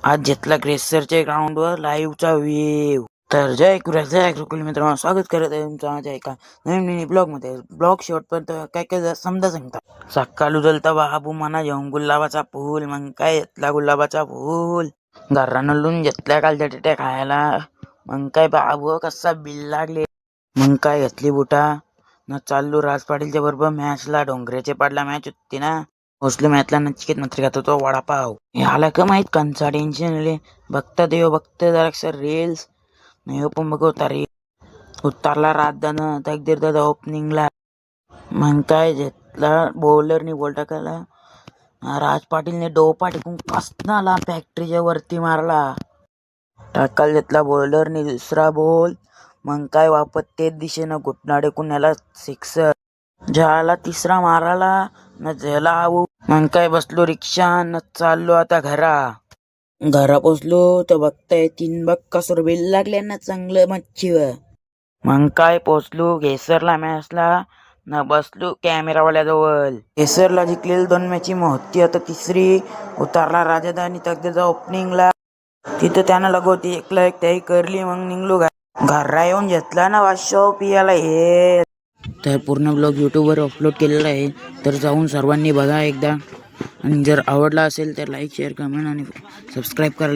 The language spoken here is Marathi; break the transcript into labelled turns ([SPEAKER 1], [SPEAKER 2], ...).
[SPEAKER 1] आज घेतला ग्रेसरच्या ग्राउंडवर लाईव्हचा व्ह्यू. तर जय कुकुल मित्रांनो, स्वागत करत आहे तुमचं माझ्या एका नवीन मिनी ब्लॉगमध्ये. ब्लॉग शेवटपर्यंत काय काय समजा सांगता. सकाळ उजलता बाबू मना घेऊन गुलाबाचा फूल, मग काय घेतला गुलाबाचा फूल. घरानं लून घेतल्या कालच्या टिट्या खायला, मग काय बाबू कसा बिल लागले. मग काय घेतली बुटा न चाललो राज पाटीलच्या बरोबर मॅचला. डोंगरेचे पाडला मॅच होती ना, पोचलो मॅचला. नचिकेत नत्री खातो तो वडापाव. ह्याला का माहित कंचा टेन्शन आले. बघता देव बघता जरा रील्स नाही पण बघवता रे. उतरला राजदानं तकदीर दादा ओपनिंगला. मग काय घेतला बॉलरनी बॉल टाकायला. राज पाटीलने डोपा टिकून कसनाला फॅक्टरीच्या वरती मारला. टाकाल घेतला बॉलरने दुसरा बॉल. मग काय वापत तेच दिशेनं घुटना टेकून याला सिक्सर. ज्याला तिसरा माराला न ज्याला आऊ. मग काय बसलो रिक्षा न चाललो आता घरा पोचलो तर बघताय 3 बघ कसर बिल लागले ना चांगलं मच्छीवर. मग काय पोचलो घेसरला मॅचला न बसलो कॅमेरावाल्याजवळ. घेसरला जिंकलेली 2 मॅची होती, आता तिसरी. उतारला राजधानी तकदीरचा ओपनिंगला. तिथं त्यानं लगवती 1-1 त्याही करली. मग निघलो घरा येऊन घेतला ना वाशो पियाला हे. तर पूर्ण ब्लॉग यूट्यूबवर अपलोड केलेला आहे, तर जाऊन सर्वांनी बघा एकदा. आणि जर आवडला असेल तर लाईक शेअर कमेंट आणि सबस्क्राईब करायला